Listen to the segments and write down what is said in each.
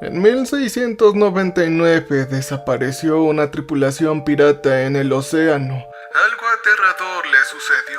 En 1699 desapareció una tripulación pirata en el océano. Algo aterrador le sucedió.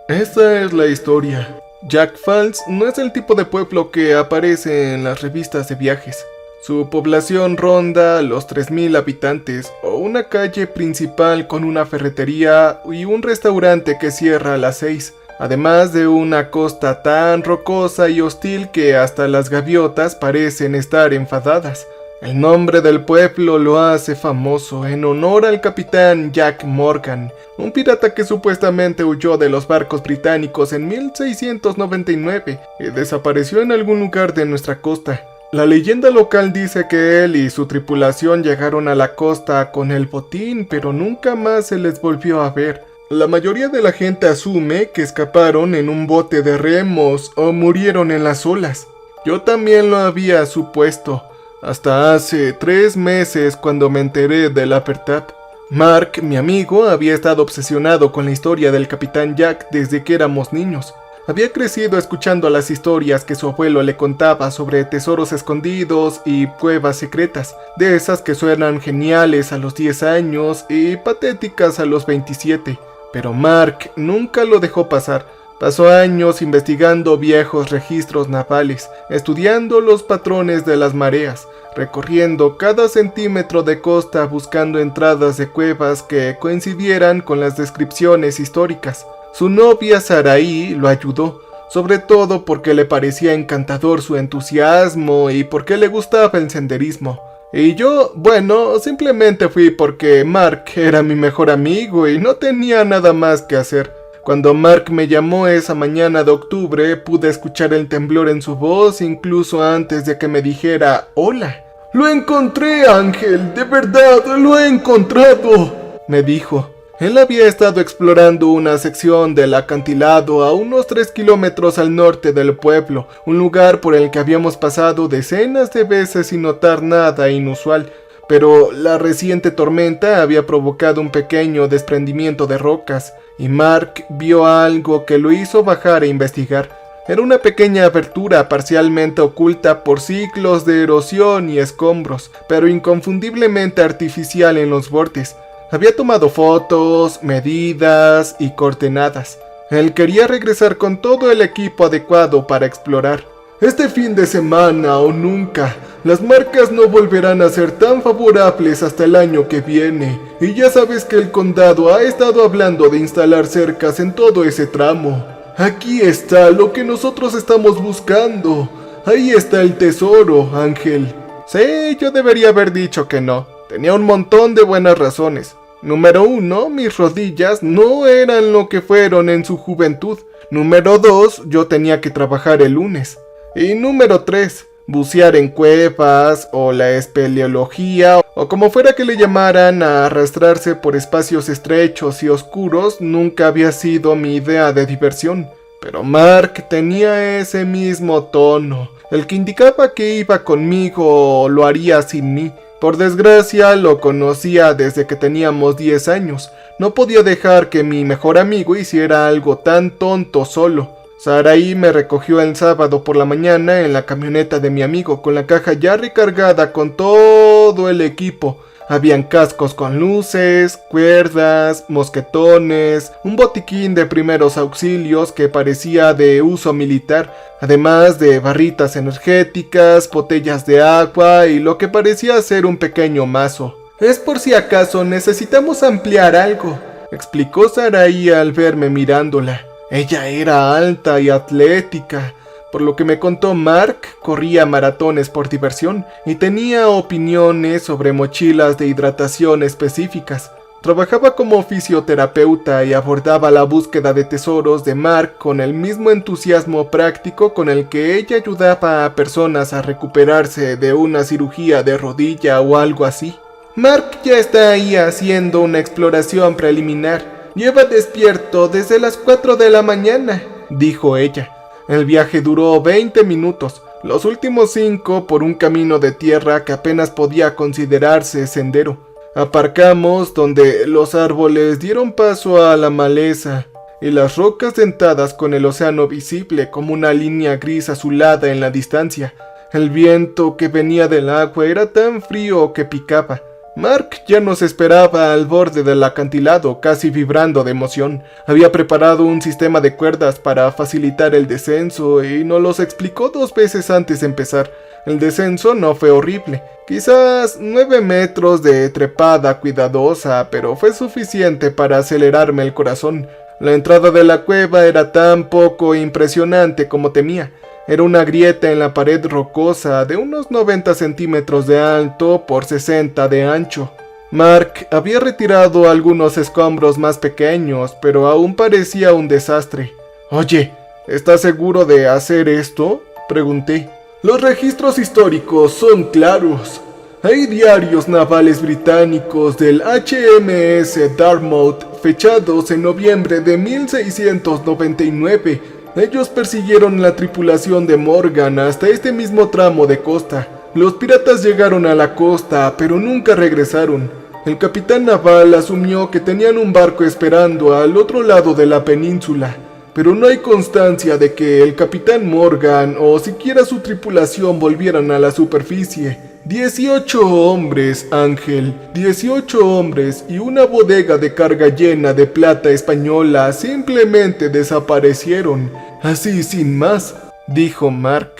Esa es la historia. Jack Falls no es el tipo de pueblo que aparece en las revistas de viajes. Su población ronda los 3000 habitantes, o una calle principal con una ferretería y un restaurante que cierra a las 6. Además de una costa tan rocosa y hostil que hasta las gaviotas parecen estar enfadadas. El nombre del pueblo lo hace famoso en honor al capitán Jack Morgan, un pirata que supuestamente huyó de los barcos británicos en 1699 y desapareció en algún lugar de nuestra costa. La leyenda local dice que él y su tripulación llegaron a la costa con el botín, pero nunca más se les volvió a ver. La mayoría de la gente asume que escaparon en un bote de remos o murieron en las olas. Yo también lo había supuesto, hasta hace 3 meses cuando me enteré de la verdad. Mark, mi amigo, había estado obsesionado con la historia del Capitán Jack desde que éramos niños. Había crecido escuchando las historias que su abuelo le contaba sobre tesoros escondidos y cuevas secretas, de esas que suenan geniales a los 10 años y patéticas a los 27. Pero Mark nunca lo dejó pasar. Pasó años investigando viejos registros navales, estudiando los patrones de las mareas, recorriendo cada centímetro de costa buscando entradas de cuevas que coincidieran con las descripciones históricas. Su novia Sarai lo ayudó, sobre todo porque le parecía encantador su entusiasmo y porque le gustaba el senderismo. Y yo, bueno, simplemente fui porque Mark era mi mejor amigo y no tenía nada más que hacer. Cuando Mark me llamó esa mañana de octubre, pude escuchar el temblor en su voz incluso antes de que me dijera hola. «Lo encontré, Ángel, de verdad, lo he encontrado», me dijo. Él había estado explorando una sección del acantilado a unos 3 kilómetros al norte del pueblo, un lugar por el que habíamos pasado decenas de veces sin notar nada inusual, pero la reciente tormenta había provocado un pequeño desprendimiento de rocas, y Mark vio algo que lo hizo bajar e investigar. Era una pequeña abertura parcialmente oculta por siglos de erosión y escombros, pero inconfundiblemente artificial en los bordes. Había tomado fotos, medidas y coordenadas. Él quería regresar con todo el equipo adecuado para explorar. Este fin de semana o nunca, las marcas no volverán a ser tan favorables hasta el año que viene. Y ya sabes que el condado ha estado hablando de instalar cercas en todo ese tramo. Aquí está lo que nosotros estamos buscando. Ahí está el tesoro, Ángel. Sí, yo debería haber dicho que no. Tenía un montón de buenas razones. Número 1, mis rodillas no eran lo que fueron en su juventud. Número 2, yo tenía que trabajar el lunes. Y número 3, bucear en cuevas o la espeleología o como fuera que le llamaran a arrastrarse por espacios estrechos y oscuros nunca había sido mi idea de diversión. Pero Mark tenía ese mismo tono, el que indicaba que iba conmigo o lo haría sin mí. Por desgracia, lo conocía desde que teníamos 10 años. No podía dejar que mi mejor amigo hiciera algo tan tonto solo. Sarai me recogió el sábado por la mañana en la camioneta de mi amigo con la caja ya recargada con todo el equipo. Habían cascos con luces, cuerdas, mosquetones, un botiquín de primeros auxilios que parecía de uso militar, además de barritas energéticas, botellas de agua y lo que parecía ser un pequeño mazo. «Es por si acaso necesitamos ampliar algo», explicó Sarai al verme mirándola. Ella era alta y atlética. Por lo que me contó Mark, corría maratones por diversión y tenía opiniones sobre mochilas de hidratación específicas. Trabajaba como fisioterapeuta y abordaba la búsqueda de tesoros de Mark con el mismo entusiasmo práctico con el que ella ayudaba a personas a recuperarse de una cirugía de rodilla o algo así. «Mark ya está ahí haciendo una exploración preliminar. Lleva despierto desde las 4 de la mañana», dijo ella. El viaje duró 20 minutos, los últimos 5 por un camino de tierra que apenas podía considerarse sendero. Aparcamos donde los árboles dieron paso a la maleza y las rocas dentadas con el océano visible como una línea gris azulada en la distancia. El viento que venía del agua era tan frío que picaba. Mark ya nos esperaba al borde del acantilado, casi vibrando de emoción. Había preparado un sistema de cuerdas para facilitar el descenso y nos los explicó 2 veces antes de empezar. El descenso no fue horrible, quizás 9 metros de trepada cuidadosa, pero fue suficiente para acelerarme el corazón. La entrada de la cueva era tan poco impresionante como temía. Era una grieta en la pared rocosa de unos 90 centímetros de alto por 60 de ancho. Mark había retirado algunos escombros más pequeños, pero aún parecía un desastre. «Oye, ¿estás seguro de hacer esto?», pregunté. «Los registros históricos son claros. Hay diarios navales británicos del HMS Dartmouth fechados en noviembre de 1699. Ellos persiguieron la tripulación de Morgan hasta este mismo tramo de costa. Los piratas llegaron a la costa, pero nunca regresaron. El capitán naval asumió que tenían un barco esperando al otro lado de la península, pero no hay constancia de que el capitán Morgan o siquiera su tripulación volvieran a la superficie. 18 hombres, Ángel, 18 hombres y una bodega de carga llena de plata española simplemente desaparecieron, así sin más», dijo Mark.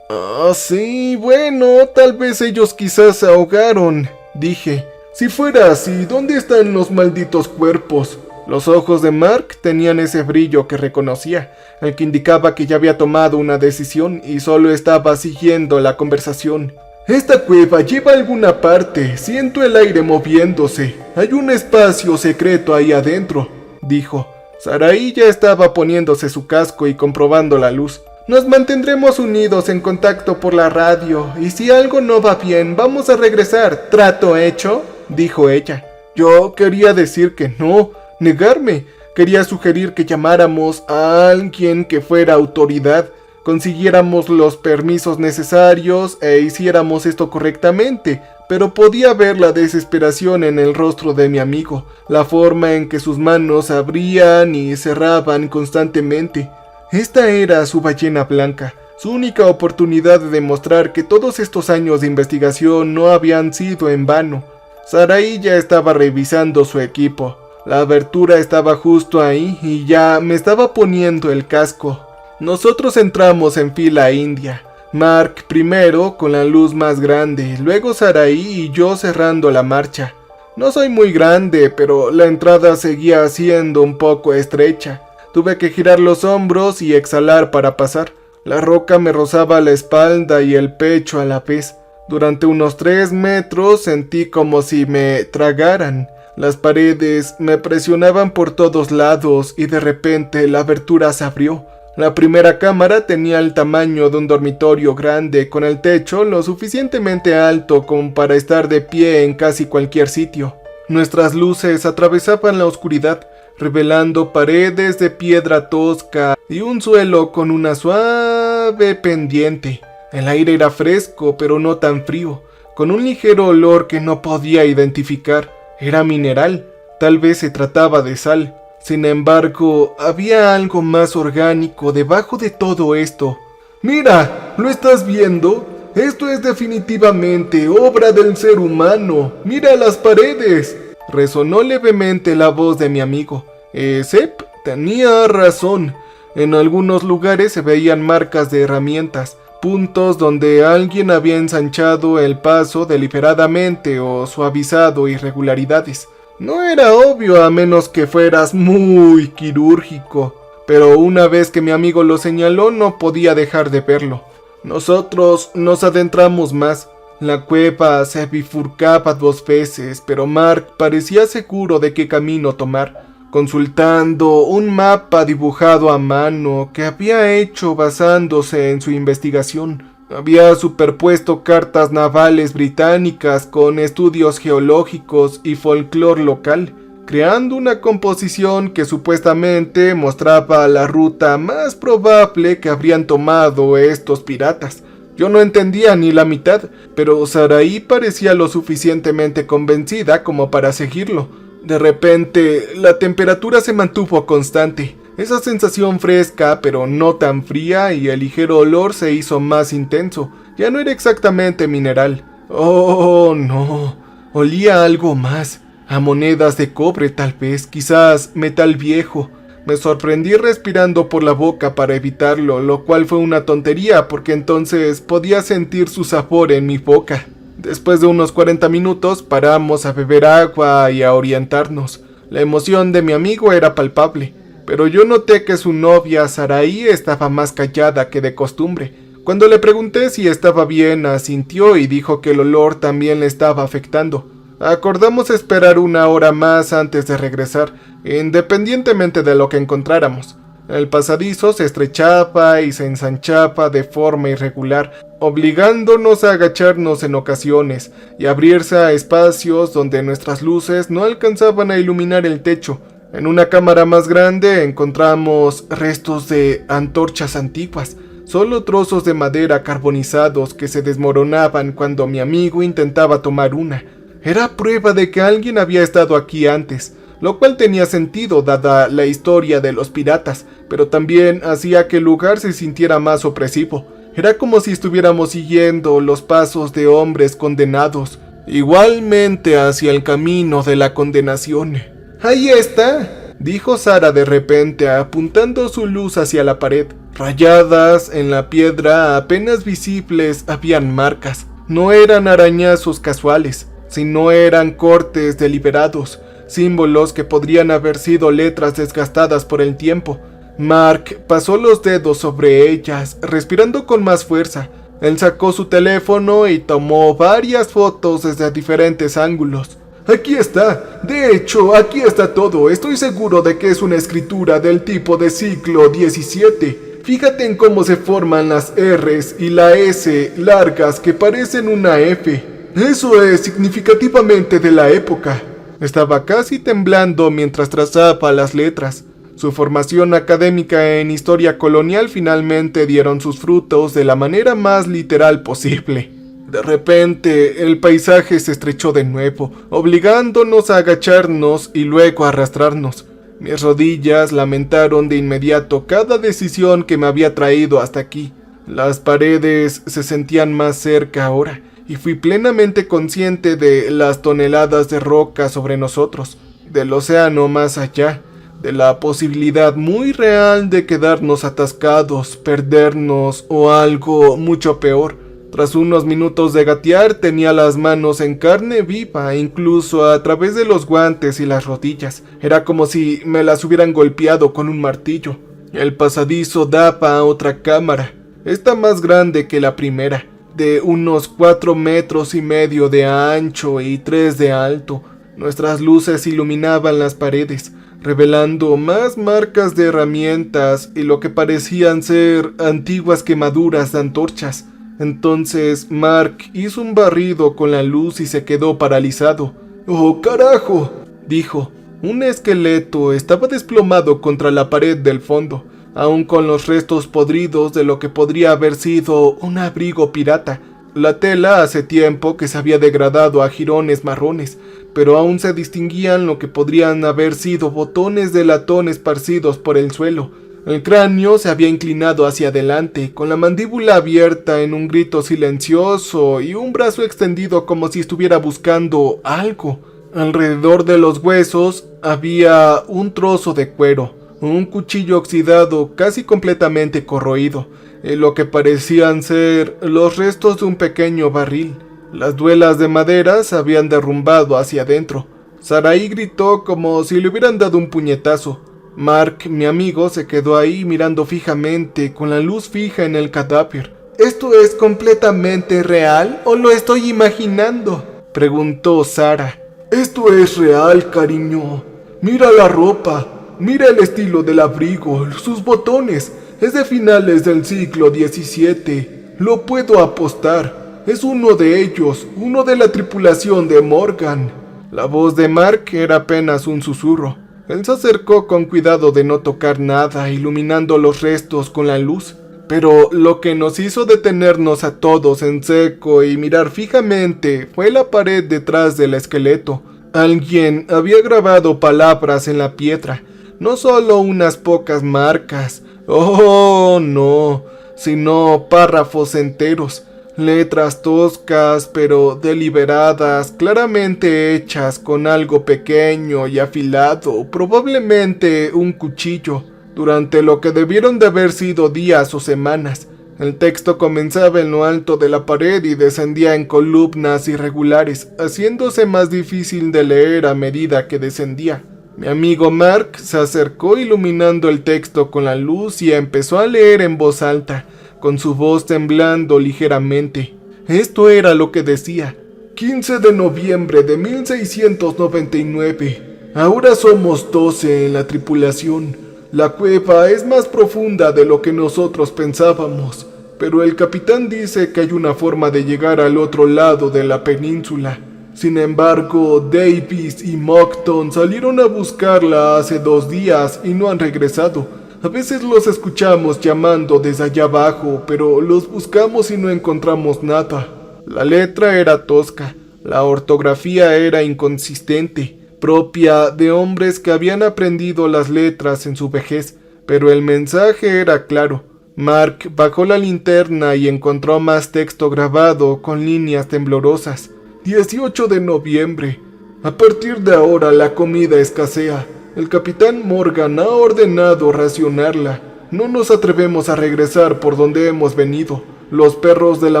«Ah, sí, bueno, tal vez ellos quizás se ahogaron», dije. «Si fuera así, ¿dónde están los malditos cuerpos?». Los ojos de Mark tenían ese brillo que reconocía, el que indicaba que ya había tomado una decisión y solo estaba siguiendo la conversación. «Esta cueva lleva a alguna parte, siento el aire moviéndose. Hay un espacio secreto ahí adentro», dijo. Sarai ya estaba poniéndose su casco y comprobando la luz. «Nos mantendremos unidos en contacto por la radio, y si algo no va bien, vamos a regresar. ¿Trato hecho?», dijo ella. Yo quería decir que no, negarme. Quería sugerir que llamáramos a alguien que fuera autoridad, consiguiéramos los permisos necesarios e hiciéramos esto correctamente, pero podía ver la desesperación en el rostro de mi amigo, la forma en que sus manos abrían y cerraban constantemente. Esta era su ballena blanca, su única oportunidad de demostrar que todos estos años de investigación no habían sido en vano. Sarai ya estaba revisando su equipo. La abertura estaba justo ahí y ya me estaba poniendo el casco. Nosotros entramos en fila india. Mark primero con la luz más grande, luego Sarai y yo cerrando la marcha. No soy muy grande, pero la entrada seguía siendo un poco estrecha. Tuve que girar los hombros y exhalar para pasar. La roca me rozaba la espalda y el pecho a la vez. Durante unos 3 metros sentí como si me tragaran. Las paredes me presionaban por todos lados y de repente la abertura se abrió. La primera cámara tenía el tamaño de un dormitorio grande, con el techo lo suficientemente alto como para estar de pie en casi cualquier sitio. Nuestras luces atravesaban la oscuridad, revelando paredes de piedra tosca y un suelo con una suave pendiente. El aire era fresco, pero no tan frío, con un ligero olor que no podía identificar. Era mineral, tal vez se trataba de sal. Sin embargo, había algo más orgánico debajo de todo esto. «Mira, ¿lo estás viendo? Esto es definitivamente obra del ser humano. ¡Mira las paredes!», resonó levemente la voz de mi amigo. Sepp tenía razón. En algunos lugares se veían marcas de herramientas, puntos donde alguien había ensanchado el paso deliberadamente o suavizado irregularidades. No era obvio a menos que fueras muy quirúrgico, pero una vez que mi amigo lo señaló no podía dejar de verlo. Nosotros nos adentramos más. La cueva se bifurcaba 2 veces, pero Mark parecía seguro de qué camino tomar, consultando un mapa dibujado a mano que había hecho basándose en su investigación. Había superpuesto cartas navales británicas con estudios geológicos y folclore local, creando una composición que supuestamente mostraba la ruta más probable que habrían tomado estos piratas. Yo no entendía ni la mitad, pero Sarai parecía lo suficientemente convencida como para seguirlo. De repente, la temperatura se mantuvo constante. Esa sensación fresca, pero no tan fría, y el ligero olor se hizo más intenso. Ya no era exactamente mineral. Oh, no. Olía a algo más. A monedas de cobre tal vez, quizás metal viejo. Me sorprendí respirando por la boca para evitarlo, lo cual fue una tontería porque entonces podía sentir su sabor en mi boca. Después de unos 40 minutos paramos a beber agua y a orientarnos. La emoción de mi amigo era palpable, pero yo noté que su novia Saraí estaba más callada que de costumbre. Cuando le pregunté si estaba bien, asintió y dijo que el olor también le estaba afectando. Acordamos esperar una hora más antes de regresar, independientemente de lo que encontráramos. El pasadizo se estrechaba y se ensanchaba de forma irregular, obligándonos a agacharnos en ocasiones y abrirse a espacios donde nuestras luces no alcanzaban a iluminar el techo. En una cámara más grande encontramos restos de antorchas antiguas, solo trozos de madera carbonizados que se desmoronaban cuando mi amigo intentaba tomar una. Era prueba de que alguien había estado aquí antes, lo cual tenía sentido dada la historia de los piratas, pero también hacía que el lugar se sintiera más opresivo. Era como si estuviéramos siguiendo los pasos de hombres condenados, igualmente hacia el camino de la condenación. ¡Ahí está!, dijo Sara de repente, apuntando su luz hacia la pared. Rayadas en la piedra apenas visibles habían marcas. No eran arañazos casuales, sino eran cortes deliberados, símbolos que podrían haber sido letras desgastadas por el tiempo. Mark pasó los dedos sobre ellas, respirando con más fuerza. Él sacó su teléfono y tomó varias fotos desde diferentes ángulos. Aquí está. De hecho, aquí está todo. Estoy seguro de que es una escritura del tipo de siglo XVII. Fíjate en cómo se forman las R's y la S largas que parecen una F. Eso es significativamente de la época. Estaba casi temblando mientras trazaba las letras. Su formación académica en historia colonial finalmente dieron sus frutos de la manera más literal posible. De repente, el paisaje se estrechó de nuevo, obligándonos a agacharnos y luego a arrastrarnos. Mis rodillas lamentaron de inmediato cada decisión que me había traído hasta aquí. Las paredes se sentían más cerca ahora, y fui plenamente consciente de las toneladas de roca sobre nosotros, del océano más allá, de la posibilidad muy real de quedarnos atascados, perdernos o algo mucho peor. Tras unos minutos de gatear tenía las manos en carne viva, incluso a través de los guantes y las rodillas. Era como si me las hubieran golpeado con un martillo. El pasadizo daba a otra cámara, esta más grande que la primera, de unos 4,5 metros de ancho y 3 de alto. Nuestras luces iluminaban las paredes, revelando más marcas de herramientas y lo que parecían ser antiguas quemaduras de antorchas. Entonces Mark hizo un barrido con la luz y se quedó paralizado. ¡Oh, carajo!, dijo. Un esqueleto estaba desplomado contra la pared del fondo, aún con los restos podridos de lo que podría haber sido un abrigo pirata. La tela hace tiempo que se había degradado a jirones marrones, pero aún se distinguían lo que podrían haber sido botones de latón esparcidos por el suelo. El cráneo se había inclinado hacia adelante, con la mandíbula abierta en un grito silencioso y un brazo extendido como si estuviera buscando algo. Alrededor de los huesos había un trozo de cuero, un cuchillo oxidado casi completamente corroído, y lo que parecían ser los restos de un pequeño barril. Las duelas de madera se habían derrumbado hacia adentro. Saraí gritó como si le hubieran dado un puñetazo. Mark, mi amigo, se quedó ahí mirando fijamente, con la luz fija en el cadáver. ¿Esto es completamente real o lo estoy imaginando?, preguntó Sara. Esto es real, cariño. Mira la ropa, mira el estilo del abrigo, sus botones. Es de finales del siglo XVII. Lo puedo apostar. Es uno de ellos, uno de la tripulación de Morgan. La voz de Mark era apenas un susurro. Él se acercó con cuidado de no tocar nada, iluminando los restos con la luz. Pero lo que nos hizo detenernos a todos en seco y mirar fijamente fue la pared detrás del esqueleto. Alguien había grabado palabras en la piedra, no solo unas pocas marcas, oh no, sino párrafos enteros. Letras toscas pero deliberadas, claramente hechas con algo pequeño y afilado, probablemente un cuchillo, durante lo que debieron de haber sido días o semanas. El texto comenzaba en lo alto de la pared y descendía en columnas irregulares, haciéndose más difícil de leer a medida que descendía. Mi amigo Mark se acercó iluminando el texto con la luz y empezó a leer en voz alta, con su voz temblando ligeramente. Esto era lo que decía: 15 de noviembre de 1699. Ahora somos 12 en la tripulación. La cueva es más profunda de lo que nosotros pensábamos, pero el capitán dice que hay una forma de llegar al otro lado de la península. Sin embargo, Davis y Moncton salieron a buscarla hace 2 días y no han regresado. A veces los escuchamos llamando desde allá abajo, pero los buscamos y no encontramos nada. La letra era tosca, la ortografía era inconsistente, propia de hombres que habían aprendido las letras en su vejez, pero el mensaje era claro. Mark bajó la linterna y encontró más texto grabado con líneas temblorosas. 18 de noviembre. A partir de ahora la comida escasea. El capitán Morgan ha ordenado racionarla. No nos atrevemos a regresar por donde hemos venido. Los perros de la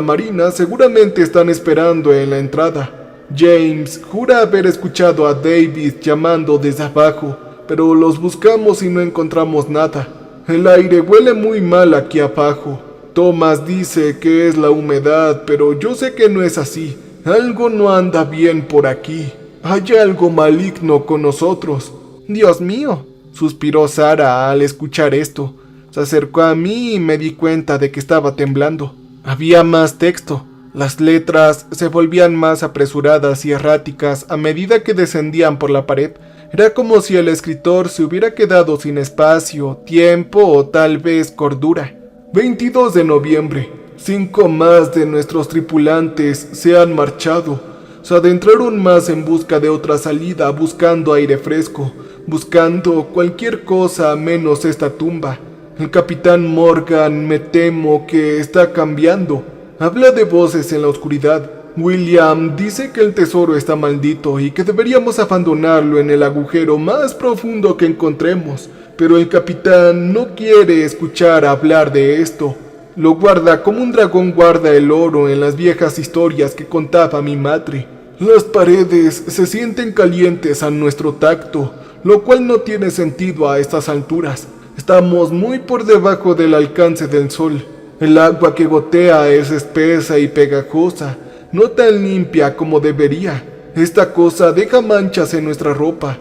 marina seguramente están esperando en la entrada. James jura haber escuchado a David llamando desde abajo, pero los buscamos y no encontramos nada. El aire huele muy mal aquí abajo. Thomas dice que es la humedad, pero yo sé que no es así. Algo no anda bien por aquí. Hay algo maligno con nosotros. Dios mío, suspiró Sara al escuchar esto. Se acercó a mí y me di cuenta de que estaba temblando. Había más texto. Las letras se volvían más apresuradas y erráticas a medida que descendían por la pared. Era como si el escritor se hubiera quedado sin espacio, tiempo o tal vez cordura. 22 de noviembre. 5 más de nuestros tripulantes se han marchado. Se adentraron más en busca de otra salida, buscando aire fresco, buscando cualquier cosa menos esta tumba. El capitán Morgan me temo que está cambiando. Habla de voces en la oscuridad. William dice que el tesoro está maldito y que deberíamos abandonarlo en el agujero más profundo que encontremos. Pero el capitán no quiere escuchar hablar de esto. Lo guarda como un dragón guarda el oro en las viejas historias que contaba mi madre. Las paredes se sienten calientes a nuestro tacto, lo cual no tiene sentido a estas alturas. Estamos muy por debajo del alcance del sol. El agua que gotea es espesa y pegajosa, no tan limpia como debería. Esta cosa deja manchas en nuestra ropa.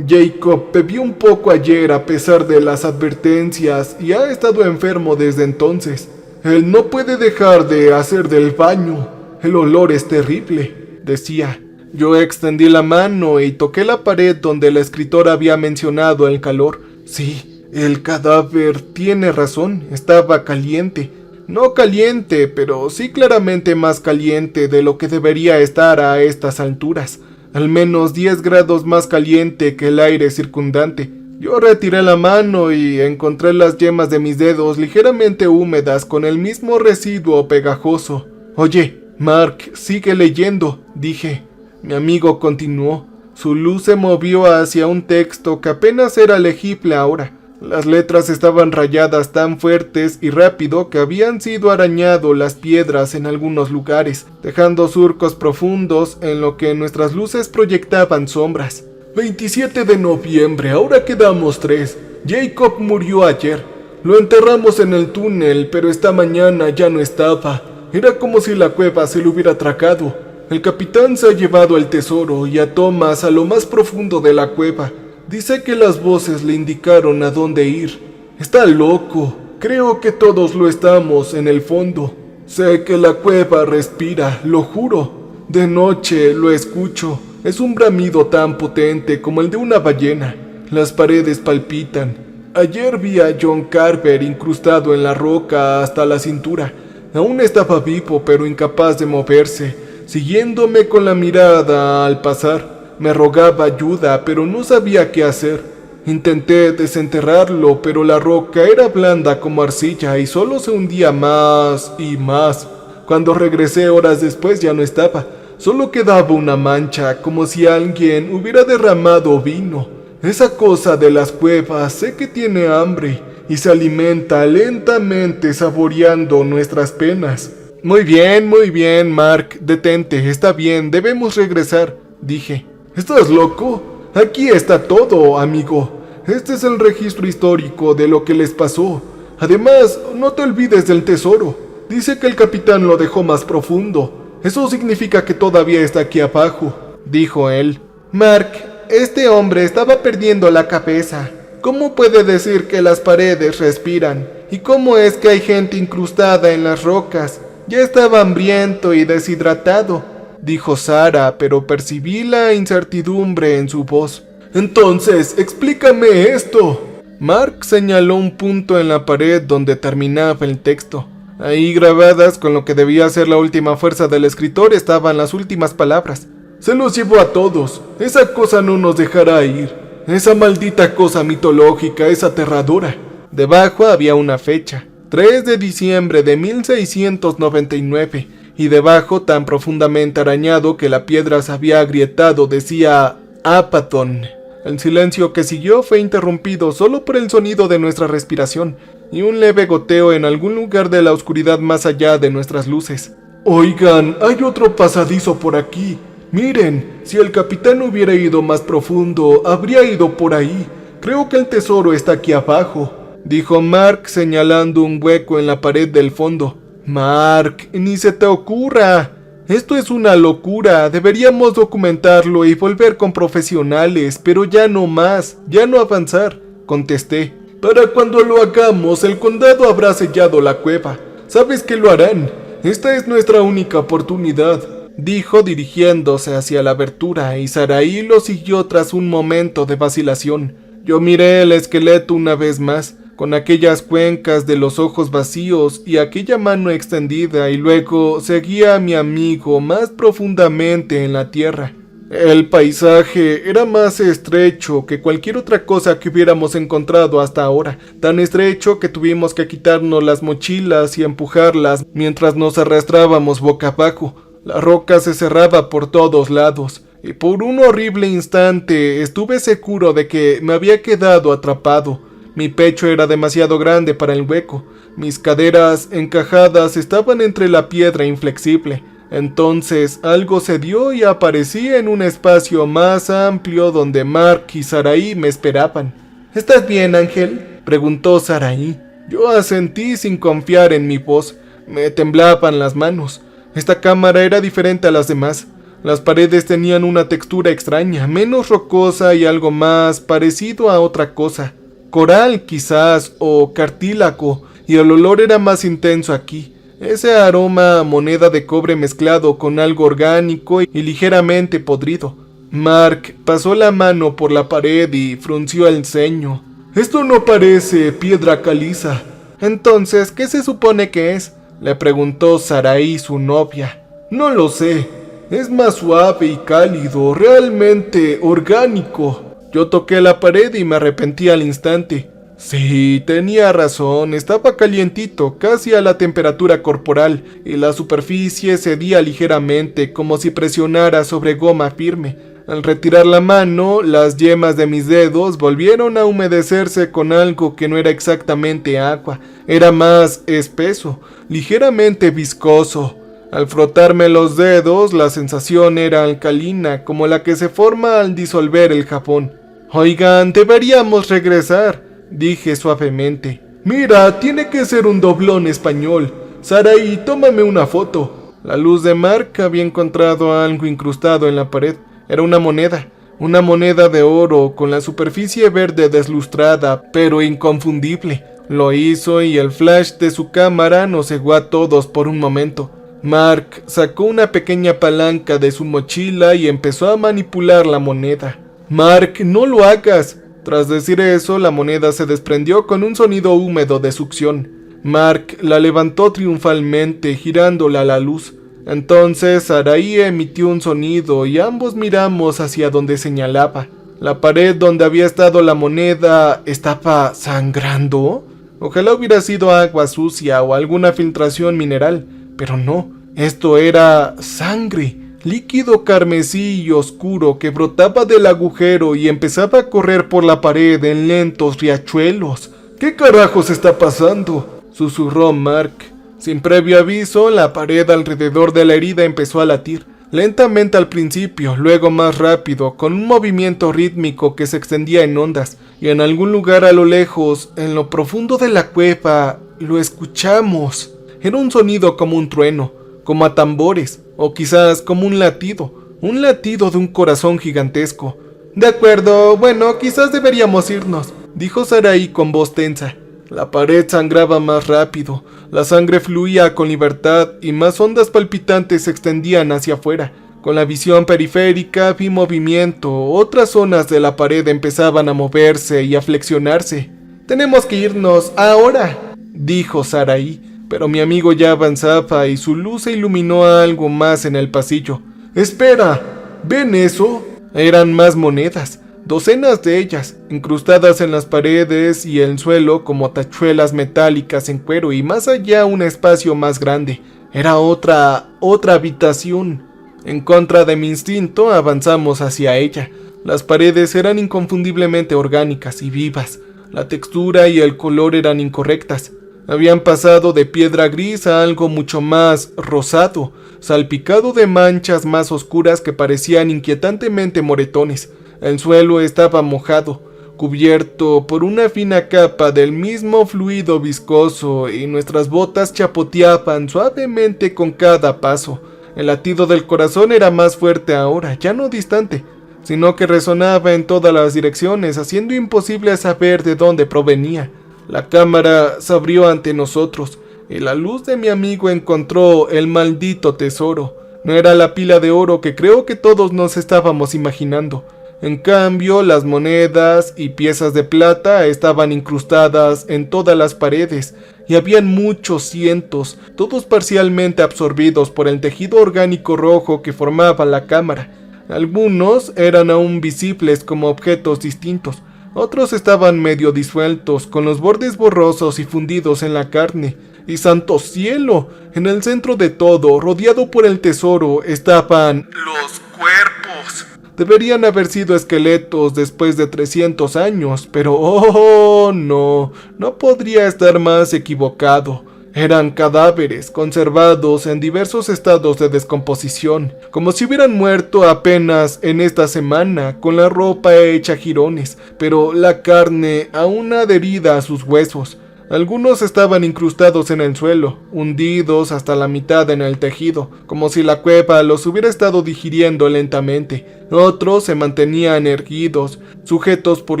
Jacob bebió un poco ayer a pesar de las advertencias y ha estado enfermo desde entonces. Él no puede dejar de hacer del baño. El olor es terrible, decía. Yo extendí la mano y toqué la pared donde la escritora había mencionado el calor. Sí, el cadáver tiene razón, estaba caliente. No caliente, pero sí claramente más caliente de lo que debería estar a estas alturas. Al menos 10 grados más caliente que el aire circundante. Yo retiré la mano y encontré las yemas de mis dedos ligeramente húmedas con el mismo residuo pegajoso. Oye, Mark, sigue leyendo, dije. Mi amigo continuó. Su luz se movió hacia un texto que apenas era legible ahora. Las letras estaban rayadas tan fuertes y rápido que habían sido arañado las piedras en algunos lugares, dejando surcos profundos en lo que nuestras luces proyectaban sombras. 27 de noviembre, ahora quedamos 3. Jacob murió ayer. Lo enterramos en el túnel, pero esta mañana ya no estaba. Era como si la cueva se lo hubiera tragado. El capitán se ha llevado el tesoro y a Thomas a lo más profundo de la cueva. Dice que las voces le indicaron a dónde ir. Está loco. Creo que todos lo estamos en el fondo. Sé que la cueva respira, lo juro. De noche lo escucho. Es un bramido tan potente como el de una ballena. Las paredes palpitan. Ayer vi a John Carver incrustado en la roca hasta la cintura. Aún estaba vivo pero incapaz de moverse, siguiéndome con la mirada al pasar. Me rogaba ayuda pero no sabía qué hacer. Intenté desenterrarlo pero la roca era blanda como arcilla y solo se hundía más y más. Cuando regresé horas después ya no estaba. Solo quedaba una mancha, como si alguien hubiera derramado vino. Esa cosa de las cuevas sé que tiene hambre y se alimenta lentamente saboreando nuestras penas. Muy bien, Mark, detente, está bien, debemos regresar, dije. ¿Estás loco? Aquí está todo, amigo. Este es el registro histórico de lo que les pasó. Además, no te olvides del tesoro. Dice que el capitán lo dejó más profundo. Eso significa que todavía está aquí abajo, dijo él. Mark, este hombre estaba perdiendo la cabeza. ¿Cómo puede decir que las paredes respiran? ¿Y cómo es que hay gente incrustada en las rocas? Ya estaba hambriento y deshidratado, dijo Sara, pero percibí la incertidumbre en su voz. Entonces, explícame esto. Mark señaló un punto en la pared donde terminaba el texto. Ahí grabadas con lo que debía ser la última fuerza del escritor estaban las últimas palabras. Se los llevó a todos. Esa cosa no nos dejará ir. Esa maldita cosa mitológica es aterradora. Debajo había una fecha. 3 de diciembre de 1699. Y debajo, tan profundamente arañado que la piedra se había agrietado, decía Apatón. El silencio que siguió fue interrumpido solo por el sonido de nuestra respiración y un leve goteo en algún lugar de la oscuridad más allá de nuestras luces. Oigan, hay otro pasadizo por aquí. Miren, si el capitán hubiera ido más profundo, habría ido por ahí. Creo que el tesoro está aquí abajo, dijo Mark señalando un hueco en la pared del fondo. Mark, ni se te ocurra. Esto es una locura, deberíamos documentarlo y volver con profesionales, pero ya no más, ya no avanzar, contesté. Para cuando lo hagamos, el condado habrá sellado la cueva. ¿Sabes que lo harán? Esta es nuestra única oportunidad, dijo dirigiéndose hacia la abertura, y Sarai lo siguió tras un momento de vacilación. Yo miré el esqueleto una vez más, con aquellas cuencas de los ojos vacíos y aquella mano extendida, y luego seguía a mi amigo más profundamente en la tierra. El paisaje era más estrecho que cualquier otra cosa que hubiéramos encontrado hasta ahora, tan estrecho que tuvimos que quitarnos las mochilas y empujarlas mientras nos arrastrábamos boca abajo. La roca se cerraba por todos lados, y por un horrible instante estuve seguro de que me había quedado atrapado. Mi pecho era demasiado grande para el hueco. Mis caderas encajadas estaban entre la piedra inflexible. Entonces algo se dio y aparecí en un espacio más amplio donde Mark y Sarai me esperaban. ¿Estás bien, Ángel?, preguntó Sarai. Yo asentí sin confiar en mi voz. Me temblaban las manos. Esta cámara era diferente a las demás. Las paredes tenían una textura extraña, menos rocosa y algo más parecido a otra cosa. Coral quizás, o cartílago, y el olor era más intenso aquí. Ese aroma a moneda de cobre mezclado con algo orgánico y ligeramente podrido. Mark pasó la mano por la pared y frunció el ceño. Esto no parece piedra caliza. Entonces, ¿qué se supone que es?, le preguntó Sarai, su novia. No lo sé. Es más suave y cálido, realmente orgánico. Yo toqué la pared y me arrepentí al instante. Sí, tenía razón, estaba calientito, casi a la temperatura corporal, y la superficie cedía ligeramente, como si presionara sobre goma firme. Al retirar la mano, las yemas de mis dedos volvieron a humedecerse con algo que no era exactamente agua, era más espeso, ligeramente viscoso. Al frotarme los dedos, la sensación era alcalina, como la que se forma al disolver el jabón. Oigan, deberíamos regresar, dije suavemente. Mira, tiene que ser un doblón español. Sarai, tómame una foto. La luz de Mark había encontrado algo incrustado en la pared. Era una moneda de oro con la superficie verde deslustrada, pero inconfundible. Lo hizo y el flash de su cámara nos cegó a todos por un momento. Mark sacó una pequeña palanca de su mochila y empezó a manipular la moneda. Mark, no lo hagas. Tras decir eso, la moneda se desprendió con un sonido húmedo de succión. Mark la levantó triunfalmente, girándola a la luz. Entonces Sarai emitió un sonido y ambos miramos hacia donde señalaba. La pared donde había estado la moneda estaba sangrando. Ojalá hubiera sido agua sucia o alguna filtración mineral, pero no. Esto era sangre, líquido carmesí y oscuro que brotaba del agujero y empezaba a correr por la pared en lentos riachuelos. ¿Qué carajos está pasando?, susurró Mark. Sin previo aviso, la pared alrededor de la herida empezó a latir. Lentamente al principio, luego más rápido, con un movimiento rítmico que se extendía en ondas, y en algún lugar a lo lejos, en lo profundo de la cueva, lo escuchamos. Era un sonido como un trueno, como a tambores, o quizás como un latido de un corazón gigantesco. De acuerdo, bueno, quizás deberíamos irnos, dijo Sarai con voz tensa. La pared sangraba más rápido, la sangre fluía con libertad y más ondas palpitantes se extendían hacia afuera. Con la visión periférica vi movimiento, otras zonas de la pared empezaban a moverse y a flexionarse. «Tenemos que irnos ahora», dijo Sarai, pero mi amigo ya avanzaba y su luz se iluminó algo más en el pasillo. «Espera, ¿ven eso?». Eran más monedas. Docenas de ellas, incrustadas en las paredes y el suelo como tachuelas metálicas en cuero, y más allá un espacio más grande. Era otra habitación. En contra de mi instinto avanzamos hacia ella. Las paredes eran inconfundiblemente orgánicas y vivas. La textura y el color eran incorrectas. Habían pasado de piedra gris a algo mucho más rosado, salpicado de manchas más oscuras que parecían inquietantemente moretones. El suelo estaba mojado, cubierto por una fina capa del mismo fluido viscoso, y nuestras botas chapoteaban suavemente con cada paso. El latido del corazón era más fuerte ahora, ya no distante, sino que resonaba en todas las direcciones, haciendo imposible saber de dónde provenía. La cámara se abrió ante nosotros, y la luz de mi amigo encontró el maldito tesoro. No era la pila de oro que creo que todos nos estábamos imaginando. En cambio, las monedas y piezas de plata estaban incrustadas en todas las paredes, y habían muchos cientos, todos parcialmente absorbidos por el tejido orgánico rojo que formaba la cámara. Algunos eran aún visibles como objetos distintos, otros estaban medio disueltos, con los bordes borrosos y fundidos en la carne. ¡Y santo cielo! En el centro de todo, rodeado por el tesoro, estaban los cuerpos. Deberían haber sido esqueletos después de 300 años, pero ¡oh, no! No podría estar más equivocado. Eran cadáveres conservados en diversos estados de descomposición, como si hubieran muerto apenas en esta semana, con la ropa hecha jirones, pero la carne aún adherida a sus huesos. Algunos estaban incrustados en el suelo, hundidos hasta la mitad en el tejido, como si la cueva los hubiera estado digiriendo lentamente. Otros se mantenían erguidos, sujetos por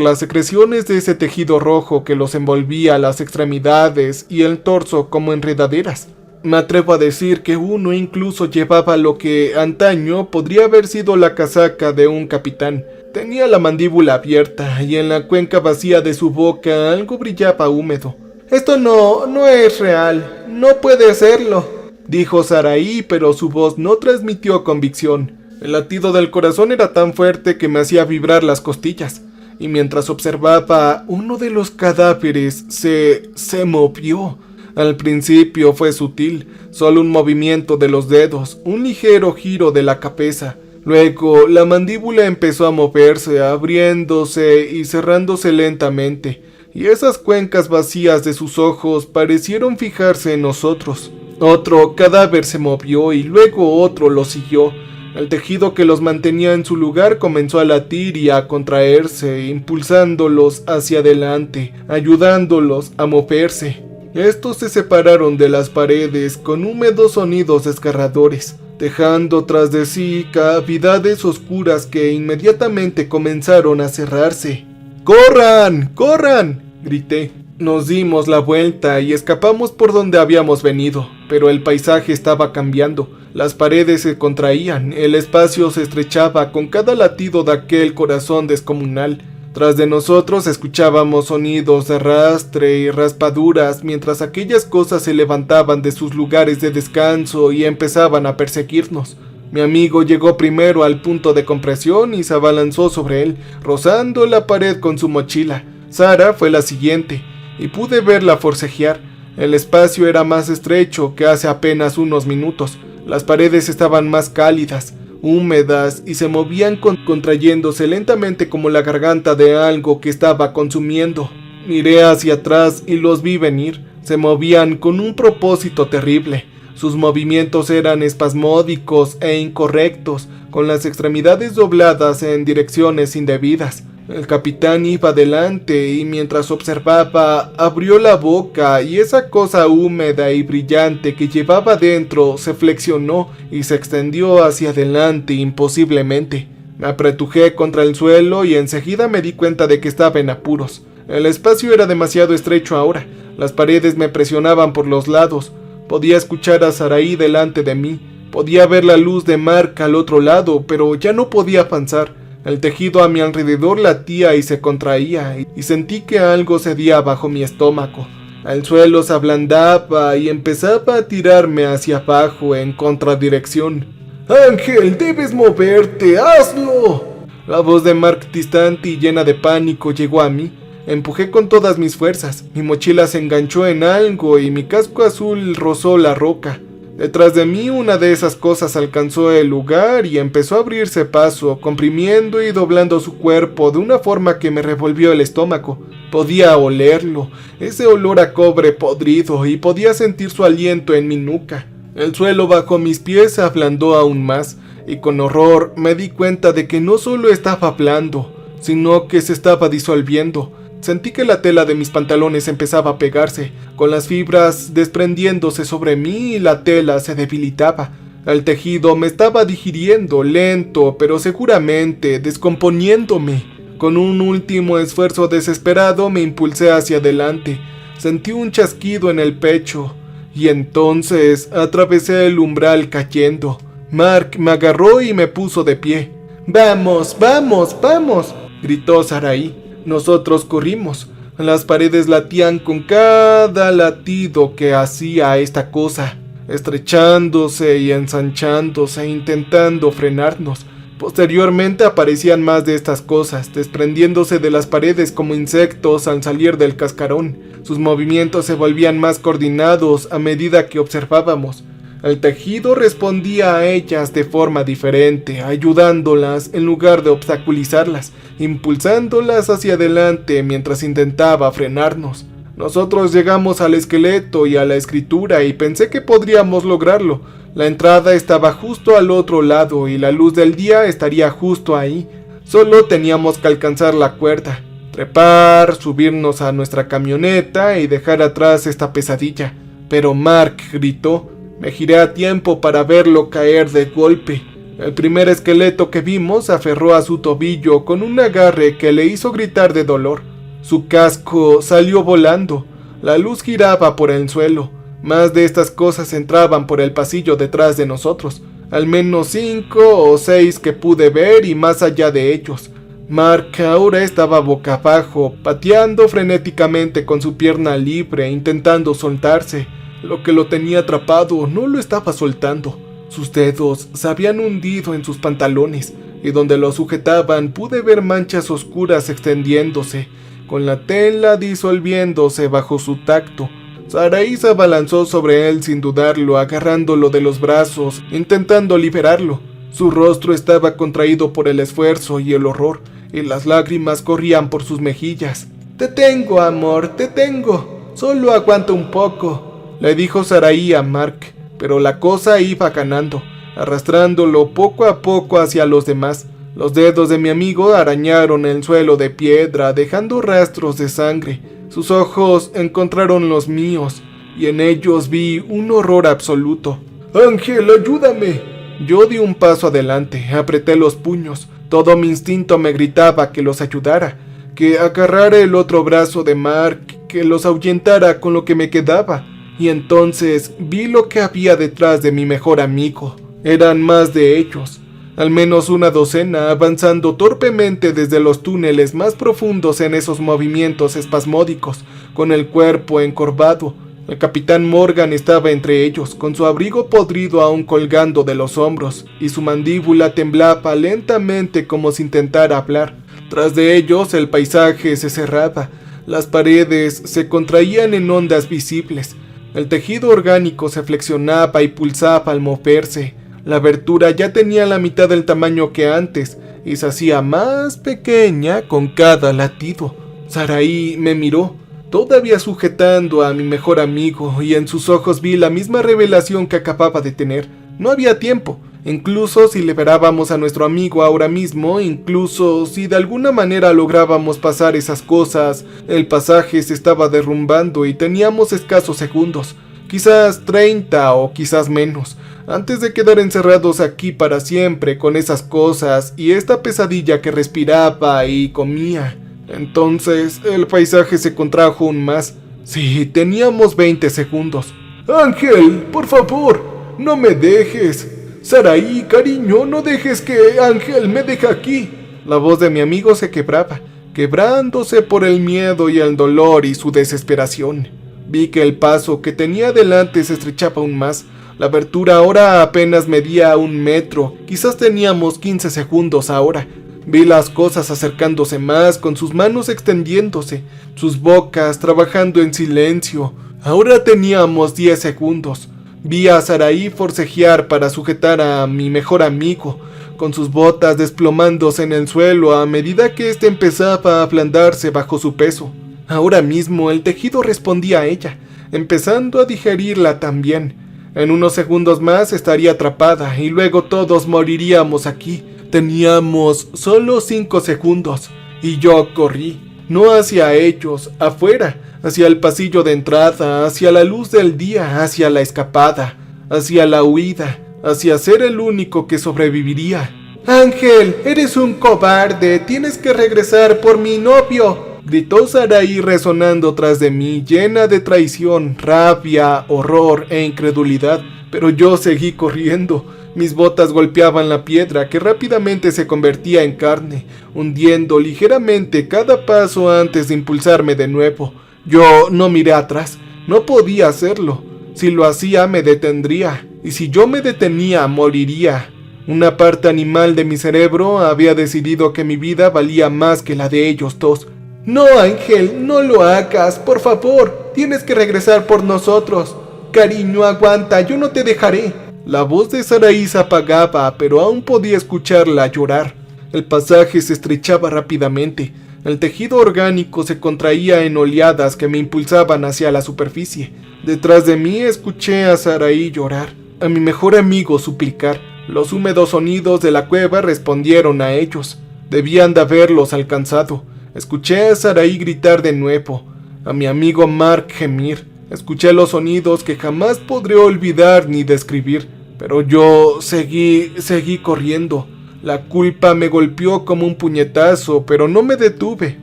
las secreciones de ese tejido rojo que los envolvía a las extremidades y el torso como enredaderas. Me atrevo a decir que uno incluso llevaba lo que antaño podría haber sido la casaca de un capitán. Tenía la mandíbula abierta y en la cuenca vacía de su boca algo brillaba húmedo. «Esto no es real, no puede serlo», dijo Sarai, pero su voz no transmitió convicción. El latido del corazón era tan fuerte que me hacía vibrar las costillas, y mientras observaba, uno de los cadáveres se movió. Al principio fue sutil, solo un movimiento de los dedos, un ligero giro de la cabeza. Luego la mandíbula empezó a moverse, abriéndose y cerrándose lentamente, y esas cuencas vacías de sus ojos parecieron fijarse en nosotros. Otro cadáver se movió y luego otro lo siguió. El tejido que los mantenía en su lugar comenzó a latir y a contraerse, impulsándolos hacia adelante, ayudándolos a moverse. Estos se separaron de las paredes con húmedos sonidos desgarradores, dejando tras de sí cavidades oscuras que inmediatamente comenzaron a cerrarse. ¡Corran! ¡Corran!, grité. Nos dimos la vuelta y escapamos por donde habíamos venido, pero el paisaje estaba cambiando. Las paredes se contraían, el espacio se estrechaba con cada latido de aquel corazón descomunal. Tras de nosotros escuchábamos sonidos de arrastre y raspaduras mientras aquellas cosas se levantaban de sus lugares de descanso y empezaban a perseguirnos. Mi amigo llegó primero al punto de compresión y se abalanzó sobre él, rozando la pared con su mochila. Sara fue la siguiente, y pude verla forcejear. El espacio era más estrecho que hace apenas unos minutos. Las paredes estaban más cálidas, húmedas y se movían contrayéndose lentamente como la garganta de algo que estaba consumiendo. Miré hacia atrás y los vi venir. Se movían con un propósito terrible. Sus movimientos eran espasmódicos e incorrectos, con las extremidades dobladas en direcciones indebidas. El capitán iba adelante y mientras observaba, abrió la boca y esa cosa húmeda y brillante que llevaba dentro se flexionó y se extendió hacia adelante imposiblemente. Me apretujé contra el suelo y enseguida me di cuenta de que estaba en apuros. El espacio era demasiado estrecho ahora. Las paredes me presionaban por los lados. Podía escuchar a Sarai delante de mí. Podía ver la luz de Mark al otro lado, pero ya no podía avanzar. El tejido a mi alrededor latía y se contraía, y sentí que algo cedía bajo mi estómago. El suelo se ablandaba y empezaba a tirarme hacia abajo en contradirección. «Ángel, debes moverte, hazlo». La voz de Mark, distante y llena de pánico, llegó a mí. Empujé con todas mis fuerzas. Mi mochila se enganchó en algo y mi casco azul rozó la roca. Detrás de mí una de esas cosas alcanzó el lugar y empezó a abrirse paso, comprimiendo y doblando su cuerpo de una forma que me revolvió el estómago. Podía olerlo, ese olor a cobre podrido, y podía sentir su aliento en mi nuca. El suelo bajo mis pies se ablandó aún más, y con horror me di cuenta de que no solo estaba hablando, sino que se estaba disolviendo. Sentí que la tela de mis pantalones empezaba a pegarse, con las fibras desprendiéndose sobre mí y la tela se debilitaba. El tejido me estaba digiriendo, lento, pero seguramente, descomponiéndome. Con un último esfuerzo desesperado me impulsé hacia adelante. Sentí un chasquido en el pecho, y entonces atravesé el umbral cayendo. Mark me agarró y me puso de pie. «¡Vamos, vamos, vamos!», gritó Sarai. Nosotros corrimos. Las paredes latían con cada latido que hacía esta cosa, estrechándose y ensanchándose, intentando frenarnos. Posteriormente aparecían más de estas cosas, desprendiéndose de las paredes como insectos al salir del cascarón. Sus movimientos se volvían más coordinados a medida que observábamos. El tejido respondía a ellas de forma diferente, ayudándolas en lugar de obstaculizarlas, impulsándolas hacia adelante mientras intentaba frenarnos. Nosotros llegamos al esqueleto y a la escritura y pensé que podríamos lograrlo. La entrada estaba justo al otro lado y la luz del día estaría justo ahí. Solo teníamos que alcanzar la cuerda, trepar, subirnos a nuestra camioneta y dejar atrás esta pesadilla. Pero Mark gritó. Me giré a tiempo para verlo caer de golpe. El primer esqueleto que vimos se aferró a su tobillo con un agarre que le hizo gritar de dolor. Su casco salió volando. La luz giraba por el suelo. Más de estas cosas entraban por el pasillo detrás de nosotros. Al menos 5 o 6 que pude ver y más allá de ellos. Mark ahora estaba boca abajo, pateando frenéticamente con su pierna libre, intentando soltarse. Lo que lo tenía atrapado no lo estaba soltando. Sus dedos se habían hundido en sus pantalones, y donde lo sujetaban pude ver manchas oscuras extendiéndose, con la tela disolviéndose bajo su tacto. Sarai se abalanzó sobre él sin dudarlo, agarrándolo de los brazos, intentando liberarlo. Su rostro estaba contraído por el esfuerzo y el horror, y las lágrimas corrían por sus mejillas. «Te tengo, amor, te tengo. Solo aguanta un poco», le dijo Sarai a Mark, pero la cosa iba ganando, arrastrándolo poco a poco hacia los demás. Los dedos de mi amigo arañaron el suelo de piedra, dejando rastros de sangre. Sus ojos encontraron los míos, y en ellos vi un horror absoluto. «Ángel, ayúdame». Yo di un paso adelante, apreté los puños. Todo mi instinto me gritaba que los ayudara, que agarrara el otro brazo de Mark, que los ahuyentara con lo que me quedaba. Y entonces vi lo que había detrás de mi mejor amigo. Eran más de ellos, al menos una docena, avanzando torpemente desde los túneles más profundos en esos movimientos espasmódicos, con el cuerpo encorvado. El capitán Morgan estaba entre ellos, con su abrigo podrido aún colgando de los hombros, y su mandíbula temblaba lentamente como si intentara hablar. Tras de ellos el paisaje se cerraba, las paredes se contraían en ondas visibles. El tejido orgánico se flexionaba y pulsaba al moverse. La abertura ya tenía la mitad del tamaño que antes y se hacía más pequeña con cada latido. Saraí me miró, todavía sujetando a mi mejor amigo, y en sus ojos vi la misma revelación que acababa de tener. No había tiempo. Incluso si liberábamos a nuestro amigo ahora mismo, incluso si de alguna manera lográbamos pasar esas cosas, el pasaje se estaba derrumbando y teníamos escasos segundos, quizás 30 o quizás menos, antes de quedar encerrados aquí para siempre con esas cosas y esta pesadilla que respiraba y comía. Entonces el paisaje se contrajo aún más. Sí, teníamos 20 segundos. Ángel, por favor, no me dejes. Saraí, cariño, no dejes que Ángel me deje aquí. La voz de mi amigo se quebraba, quebrándose por el miedo y el dolor y su desesperación. Vi que el paso que tenía delante se estrechaba aún más. La abertura ahora apenas medía 1 metro, quizás teníamos 15 segundos ahora. Vi las cosas acercándose más, con sus manos extendiéndose, sus bocas trabajando en silencio. Ahora teníamos 10 segundos. Vi a Saraí forcejear para sujetar a mi mejor amigo, con sus botas desplomándose en el suelo a medida que éste empezaba a ablandarse bajo su peso. Ahora mismo el tejido respondía a ella, empezando a digerirla también. En unos segundos más estaría atrapada y luego todos moriríamos aquí. Teníamos solo 5 segundos y yo corrí, no hacia ellos, afuera, hacia el pasillo de entrada, hacia la luz del día, hacia la escapada, hacia la huida, hacia ser el único que sobreviviría. Ángel, eres un cobarde, tienes que regresar por mi novio, gritó Saraí resonando tras de mí, llena de traición, rabia, horror e incredulidad, pero yo seguí corriendo. Mis botas golpeaban la piedra que rápidamente se convertía en carne, hundiendo ligeramente cada paso antes de impulsarme de nuevo. Yo no miré atrás, no podía hacerlo. Si lo hacía me detendría, y si yo me detenía moriría. Una parte animal de mi cerebro había decidido que mi vida valía más que la de ellos dos. No, Ángel, no lo hagas, por favor, tienes que regresar por nosotros. Cariño, aguanta, yo no te dejaré. La voz de Saraí se apagaba, pero aún podía escucharla llorar. El pasaje se estrechaba rápidamente. El tejido orgánico se contraía en oleadas que me impulsaban hacia la superficie. Detrás de mí escuché a Saraí llorar, a mi mejor amigo suplicar. Los húmedos sonidos de la cueva respondieron a ellos. Debían de haberlos alcanzado. Escuché a Saraí gritar de nuevo, a mi amigo Mark gemir. Escuché los sonidos que jamás podré olvidar ni describir. Pero yo seguí corriendo. La culpa me golpeó como un puñetazo, pero no me detuve.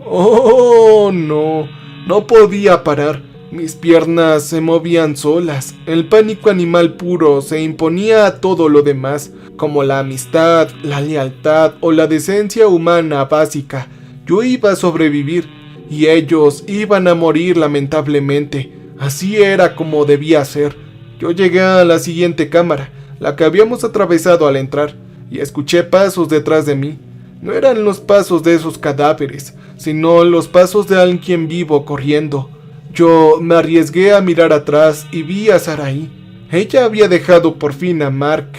¡Oh, no! No podía parar. Mis piernas se movían solas. El pánico animal puro se imponía a todo lo demás, como la amistad, la lealtad o la decencia humana básica. Yo iba a sobrevivir, y ellos iban a morir lamentablemente. Así era como debía ser. Yo llegué a la siguiente cámara, la que habíamos atravesado al entrar, y escuché pasos detrás de mí. No eran los pasos de esos cadáveres, sino los pasos de alguien vivo corriendo. Yo me arriesgué a mirar atrás y vi a Saraí. Ella había dejado por fin a Mark.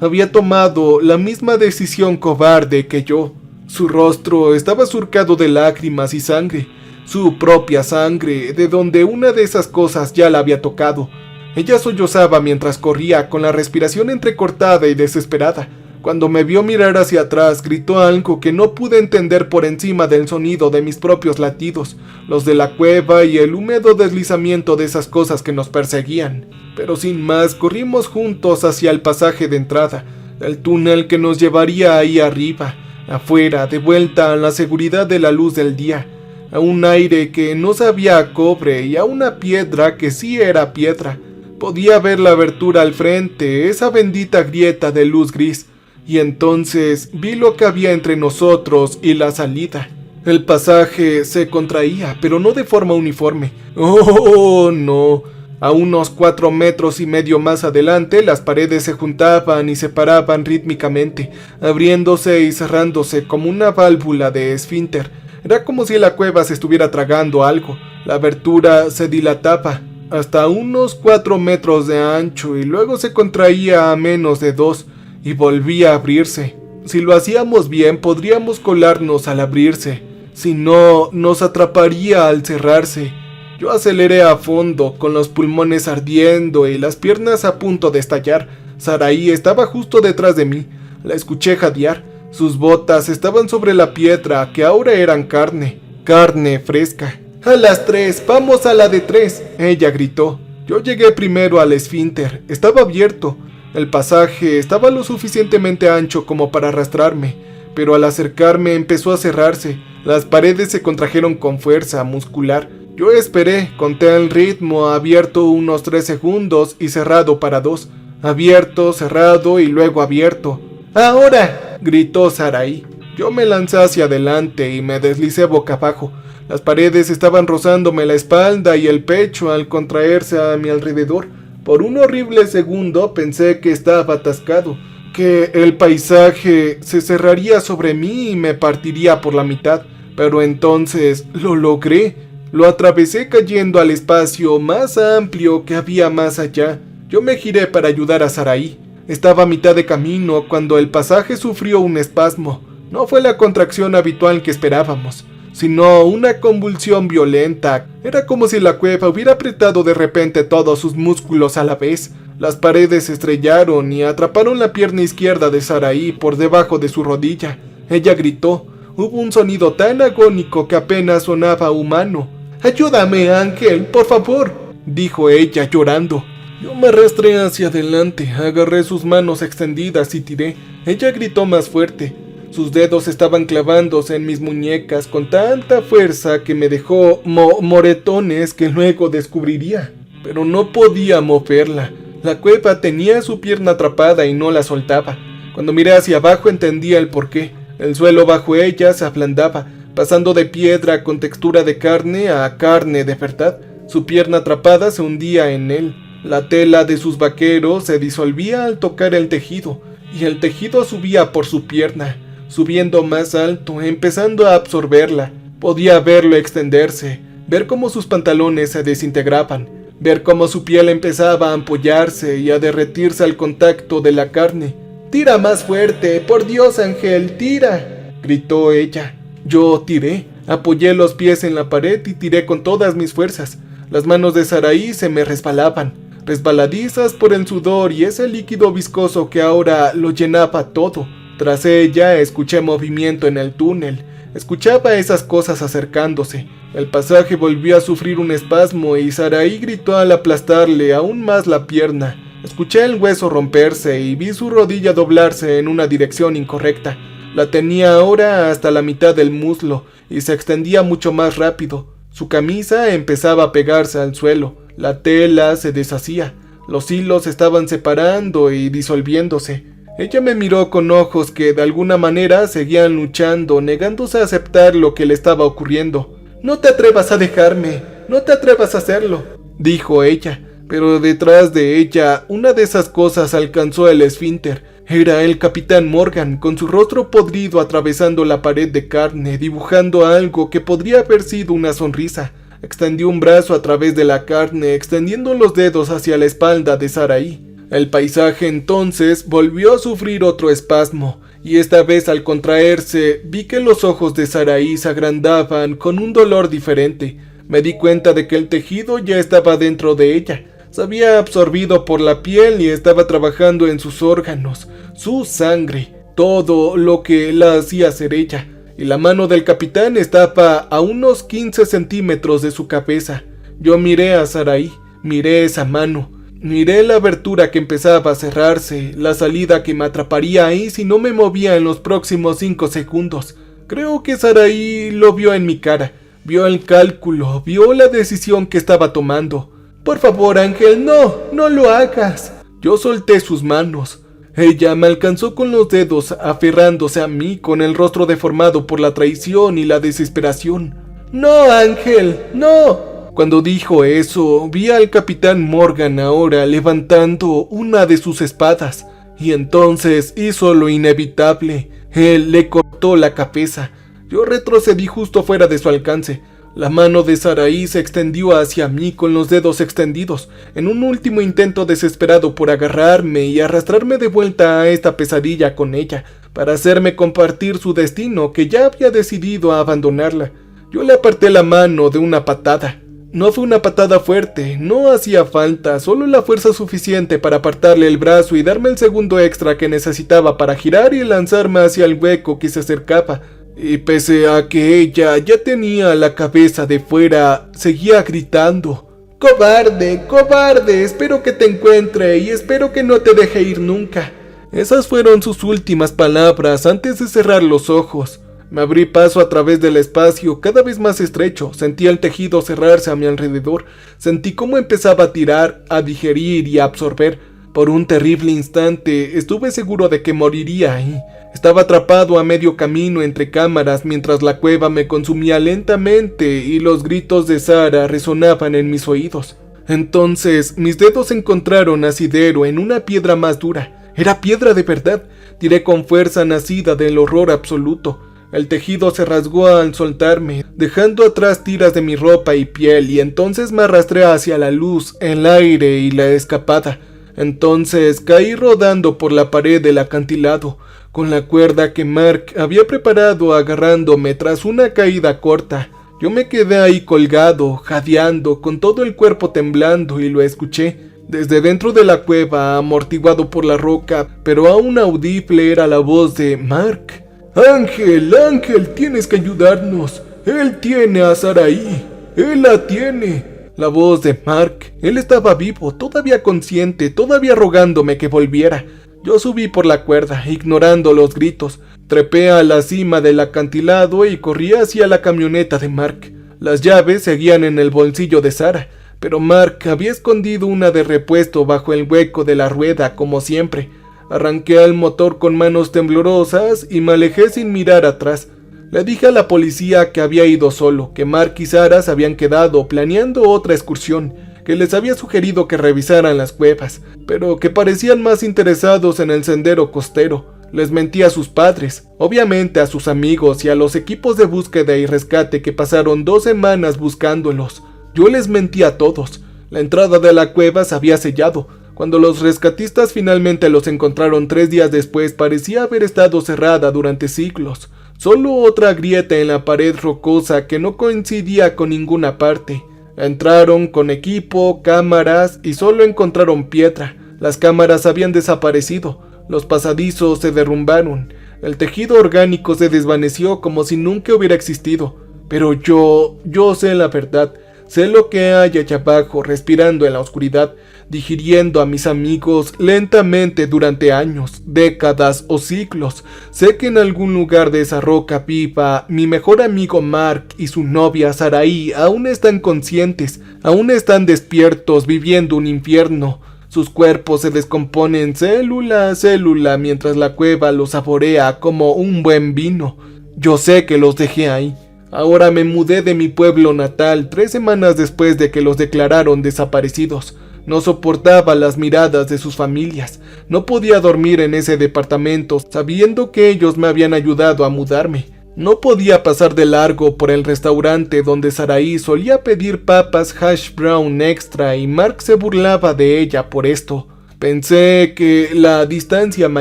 Había tomado la misma decisión cobarde que yo. Su rostro estaba surcado de lágrimas y sangre. Su propia sangre, de donde una de esas cosas ya la había tocado. Ella sollozaba mientras corría, con la respiración entrecortada y desesperada. Cuando me vio mirar hacia atrás, gritó algo que no pude entender por encima del sonido de mis propios latidos, los de la cueva y el húmedo deslizamiento de esas cosas que nos perseguían. Pero sin más, corrimos juntos hacia el pasaje de entrada, el túnel que nos llevaría ahí arriba, afuera, de vuelta a la seguridad de la luz del día, a un aire que no sabía a cobre y a una piedra que sí era piedra. Podía ver la abertura al frente, esa bendita grieta de luz gris, y entonces vi lo que había entre nosotros y la salida. El pasaje se contraía, pero no de forma uniforme. ¡Oh, no! A unos 4,5 metros más adelante, las paredes se juntaban y separaban rítmicamente, abriéndose y cerrándose como una válvula de esfínter. Era como si la cueva se estuviera tragando algo. La abertura se dilataba, hasta unos 4 metros de ancho y luego se contraía a menos de 2 y volvía a abrirse. Si lo hacíamos bien podríamos colarnos al abrirse, si no nos atraparía al cerrarse. Yo aceleré a fondo, con los pulmones ardiendo y las piernas a punto de estallar. Saraí estaba justo detrás de mí, la escuché jadear. Sus botas estaban sobre la piedra que ahora eran carne fresca. «A las 3, vamos a la de 3», ella gritó. Yo llegué primero al esfínter, estaba abierto. El pasaje estaba lo suficientemente ancho como para arrastrarme, pero al acercarme empezó a cerrarse. Las paredes se contrajeron con fuerza muscular. Yo esperé, conté el ritmo, abierto unos 3 segundos y cerrado para 2. Abierto, cerrado y luego abierto. «¡Ahora!», gritó Saraí. Yo me lancé hacia adelante y me deslicé boca abajo. Las paredes estaban rozándome la espalda y el pecho al contraerse a mi alrededor. Por un horrible segundo pensé que estaba atascado, que el paisaje se cerraría sobre mí y me partiría por la mitad. Pero entonces lo logré. Lo atravesé cayendo al espacio más amplio que había más allá. Yo me giré para ayudar a Saraí. Estaba a mitad de camino cuando el pasaje sufrió un espasmo. No fue la contracción habitual que esperábamos, sino una convulsión violenta. Era como si la cueva hubiera apretado de repente todos sus músculos a la vez. Las paredes se estrellaron y atraparon la pierna izquierda de Saraí por debajo de su rodilla. Ella gritó. Hubo un sonido tan agónico que apenas sonaba humano. «¡Ayúdame, Ángel, por favor!», dijo ella llorando. Yo me arrastré hacia adelante, agarré sus manos extendidas y tiré. Ella gritó más fuerte. Sus dedos estaban clavándose en mis muñecas con tanta fuerza que me dejó moretones que luego descubriría. Pero no podía moverla. La cueva tenía su pierna atrapada y no la soltaba. Cuando miré hacia abajo entendía el porqué. El suelo bajo ella se ablandaba, pasando de piedra con textura de carne a carne de verdad. Su pierna atrapada se hundía en él. La tela de sus vaqueros se disolvía al tocar el tejido, y el tejido subía por su pierna, subiendo más alto, empezando a absorberla. Podía verlo extenderse, ver cómo sus pantalones se desintegraban, ver cómo su piel empezaba a ampollarse y a derretirse al contacto de la carne. «¡Tira más fuerte! ¡Por Dios, Ángel, tira!», gritó ella. Yo tiré, apoyé los pies en la pared y tiré con todas mis fuerzas. Las manos de Saraí se me resbalaban, resbaladizas por el sudor y ese líquido viscoso que ahora lo llenaba todo. Tras ella escuché movimiento en el túnel, escuchaba esas cosas acercándose. El pasaje volvió a sufrir un espasmo y Saraí gritó al aplastarle aún más la pierna. Escuché el hueso romperse y vi su rodilla doblarse en una dirección incorrecta. La tenía ahora hasta la mitad del muslo y se extendía mucho más rápido. Su camisa empezaba a pegarse al suelo, la tela se deshacía, los hilos estaban separando y disolviéndose. Ella me miró con ojos que de alguna manera seguían luchando, negándose a aceptar lo que le estaba ocurriendo. «No te atrevas a dejarme, no te atrevas a hacerlo», dijo ella. Pero detrás de ella, una de esas cosas alcanzó el esfínter. Era el Capitán Morgan, con su rostro podrido atravesando la pared de carne, dibujando algo que podría haber sido una sonrisa. Extendió un brazo a través de la carne, extendiendo los dedos hacia la espalda de Saraí. El paisaje entonces volvió a sufrir otro espasmo, y esta vez al contraerse, vi que los ojos de Saraí se agrandaban con un dolor diferente. Me di cuenta de que el tejido ya estaba dentro de ella. Se había absorbido por la piel y estaba trabajando en sus órganos, su sangre, todo lo que la hacía ser ella. Y la mano del capitán estaba a unos 15 centímetros de su cabeza. Yo miré a Saraí, miré esa mano, miré la abertura que empezaba a cerrarse, la salida que me atraparía ahí si no me movía en los próximos 5 segundos. Creo que Saraí lo vio en mi cara, vio el cálculo, vio la decisión que estaba tomando. «Por favor, Ángel, no lo hagas». Yo solté sus manos. Ella me alcanzó con los dedos, aferrándose a mí con el rostro deformado por la traición y la desesperación. «No, Ángel, no». Cuando dijo eso, vi al Capitán Morgan ahora levantando una de sus espadas, y entonces hizo lo inevitable. Él le cortó la cabeza. Yo retrocedí justo fuera de su alcance. La mano de Saraí se extendió hacia mí con los dedos extendidos, en un último intento desesperado por agarrarme y arrastrarme de vuelta a esta pesadilla con ella, para hacerme compartir su destino, que ya había decidido a abandonarla. Yo le aparté la mano de una patada. No fue una patada fuerte, no hacía falta, solo la fuerza suficiente para apartarle el brazo y darme el segundo extra que necesitaba para girar y lanzarme hacia el hueco que se acercaba. Y pese a que ella ya tenía la cabeza de fuera, seguía gritando: «¡Cobarde, cobarde! Espero que te encuentre y espero que no te deje ir nunca». Esas fueron sus últimas palabras antes de cerrar los ojos. Me abrí paso a través del espacio cada vez más estrecho, sentí el tejido cerrarse a mi alrededor, sentí cómo empezaba a tirar, a digerir y a absorber. Por un terrible instante estuve seguro de que moriría ahí. Estaba atrapado a medio camino entre cámaras mientras la cueva me consumía lentamente y los gritos de Sara resonaban en mis oídos. Entonces mis dedos encontraron asidero en una piedra más dura. Era piedra de verdad. Tiré con fuerza nacida del horror absoluto. El tejido se rasgó al soltarme, dejando atrás tiras de mi ropa y piel, y entonces me arrastré hacia la luz, el aire y la escapada. Entonces caí rodando por la pared del acantilado, con la cuerda que Mark había preparado agarrándome tras una caída corta. Yo me quedé ahí colgado, jadeando, con todo el cuerpo temblando, y lo escuché. Desde dentro de la cueva, amortiguado por la roca, pero aún audible, era la voz de Mark. «Ángel, Ángel, tienes que ayudarnos. Él tiene a Saraí. Él la tiene». La voz de Mark. Él estaba vivo, todavía consciente, todavía rogándome que volviera. Yo subí por la cuerda, ignorando los gritos. Trepé a la cima del acantilado y corrí hacia la camioneta de Mark. Las llaves seguían en el bolsillo de Sara, pero Mark había escondido una de repuesto bajo el hueco de la rueda, como siempre. Arranqué el motor con manos temblorosas y me alejé sin mirar atrás. Le dije a la policía que había ido solo, que Mark y Sara se habían quedado planeando otra excursión, que les había sugerido que revisaran las cuevas, pero que parecían más interesados en el sendero costero. Les mentí a sus padres, obviamente a sus amigos y a los equipos de búsqueda y rescate que pasaron 2 semanas buscándolos. Yo les mentí a todos. La entrada de la cueva se había sellado. Cuando los rescatistas finalmente los encontraron 3 días después, parecía haber estado cerrada durante siglos. Solo otra grieta en la pared rocosa que no coincidía con ninguna parte. Entraron con equipo, cámaras y solo encontraron piedra. Las cámaras habían desaparecido. Los pasadizos se derrumbaron. El tejido orgánico se desvaneció como si nunca hubiera existido. Pero yo sé la verdad. Sé lo que hay allá abajo, respirando en la oscuridad, digiriendo a mis amigos lentamente durante años, décadas o siglos. Sé que en algún lugar de esa roca viva, mi mejor amigo Mark y su novia Saraí aún están conscientes, aún están despiertos, viviendo un infierno. Sus cuerpos se descomponen célula a célula mientras la cueva los saborea como un buen vino. Yo sé que los dejé ahí. Ahora me mudé de mi pueblo natal 3 semanas después de que los declararon desaparecidos. No soportaba las miradas de sus familias. No podía dormir en ese departamento sabiendo que ellos me habían ayudado a mudarme. No podía pasar de largo por el restaurante donde Saraí solía pedir papas hash brown extra y Mark se burlaba de ella por esto. Pensé que la distancia me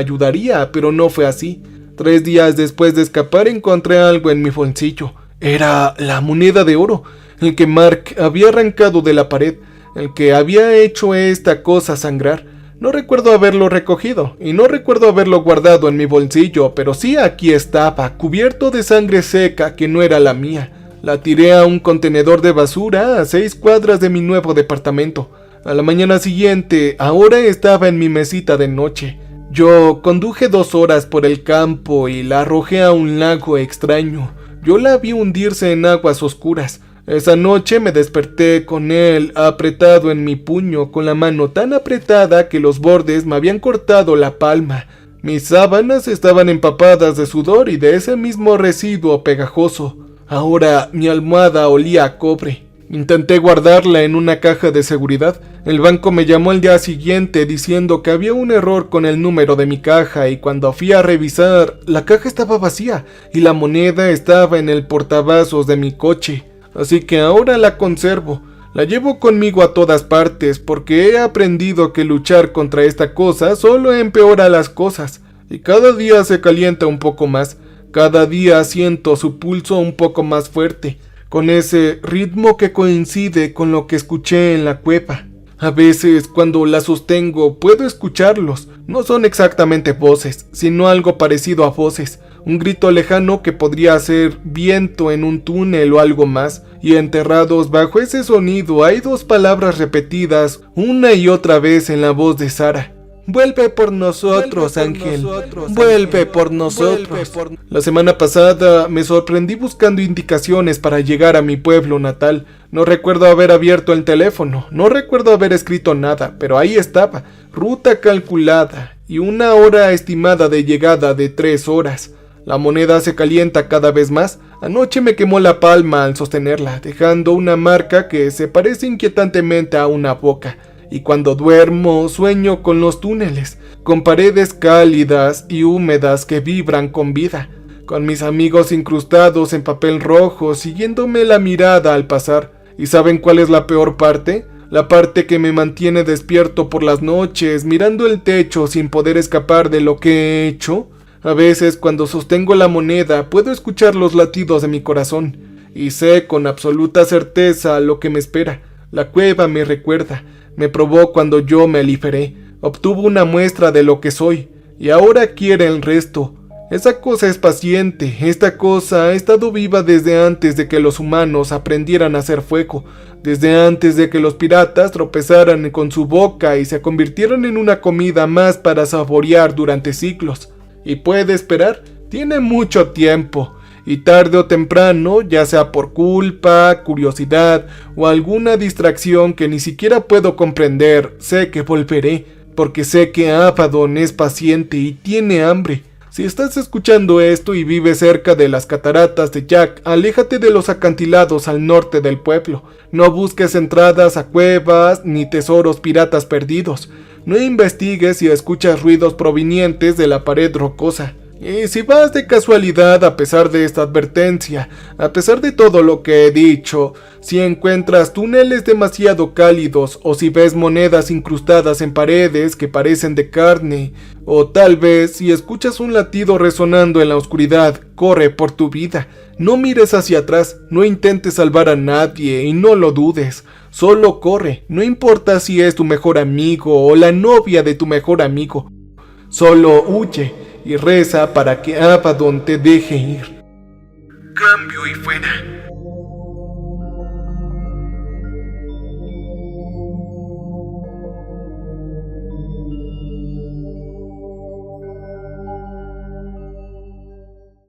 ayudaría, pero no fue así. 3 días después de escapar encontré algo en mi bolsillo. Era la moneda de oro, el que Mark había arrancado de la pared, el que había hecho esta cosa sangrar. No recuerdo haberlo recogido, y no recuerdo haberlo guardado en mi bolsillo, pero sí aquí estaba, cubierto de sangre seca que no era la mía. La tiré a un contenedor de basura a 6 cuadras de mi nuevo departamento. A la mañana siguiente, ahora estaba en mi mesita de noche. Yo conduje 2 horas por el campo y la arrojé a un lago extraño. Yo la vi hundirse en aguas oscuras. Esa noche me desperté con él apretado en mi puño, con la mano tan apretada que los bordes me habían cortado la palma. Mis sábanas estaban empapadas de sudor y de ese mismo residuo pegajoso. Ahora mi almohada olía a cobre. Intenté guardarla en una caja de seguridad. El banco me llamó al día siguiente diciendo que había un error con el número de mi caja y cuando fui a revisar, la caja estaba vacía y la moneda estaba en el portavasos de mi coche. así que ahora la conservo. La llevo conmigo a todas partes porque he aprendido que luchar contra esta cosa solo empeora las cosas. Y cada día se calienta un poco más. Cada día siento su pulso un poco más fuerte, con ese ritmo que coincide con lo que escuché en la cueva. A veces, cuando la sostengo, puedo escucharlos. No son exactamente voces, sino algo parecido a voces. Un grito lejano que podría ser viento en un túnel o algo más. Y enterrados bajo ese sonido hay dos palabras repetidas una y otra vez en la voz de Sara. Vuelve por nosotros, Ángel. Vuelve por nosotros. La semana pasada me sorprendí buscando indicaciones para llegar a mi pueblo natal. No recuerdo haber abierto el teléfono, no recuerdo haber escrito nada, pero ahí estaba, ruta calculada y una hora estimada de llegada de 3 horas. La moneda se calienta cada vez más. Anoche me quemó la palma al sostenerla, dejando una marca que se parece inquietantemente a una boca. Y cuando duermo, sueño con los túneles, con paredes cálidas y húmedas que vibran con vida, con mis amigos incrustados en papel rojo, siguiéndome la mirada al pasar. ¿Y saben cuál es la peor parte? La parte que me mantiene despierto por las noches, mirando el techo sin poder escapar de lo que he hecho. A veces, cuando sostengo la moneda, puedo escuchar los latidos de mi corazón, y sé con absoluta certeza lo que me espera. La cueva me recuerda. Me probó cuando yo me liberé, obtuvo una muestra de lo que soy, y ahora quiere el resto. Esa cosa es paciente, esta cosa ha estado viva desde antes de que los humanos aprendieran a hacer fuego, desde antes de que los piratas tropezaran con su boca y se convirtieran en una comida más para saborear durante siglos. Y puede esperar, tiene mucho tiempo. Y tarde o temprano, ya sea por culpa, curiosidad o alguna distracción que ni siquiera puedo comprender, sé que volveré, porque sé que Abaddon es paciente y tiene hambre. Si estás escuchando esto y vives cerca de las cataratas de Jack, aléjate de los acantilados al norte del pueblo. No busques entradas a cuevas ni tesoros piratas perdidos. No investigues si escuchas ruidos provenientes de la pared rocosa. Y si vas de casualidad, a pesar de esta advertencia, a pesar de todo lo que he dicho, si encuentras túneles demasiado cálidos o si ves monedas incrustadas en paredes que parecen de carne, o tal vez si escuchas un latido resonando en la oscuridad, corre por tu vida. No mires hacia atrás, no intentes salvar a nadie y no lo dudes. Solo corre, no importa si es tu mejor amigo o la novia de tu mejor amigo. Solo huye y reza para que Abaddon te deje ir. Cambio y fuera.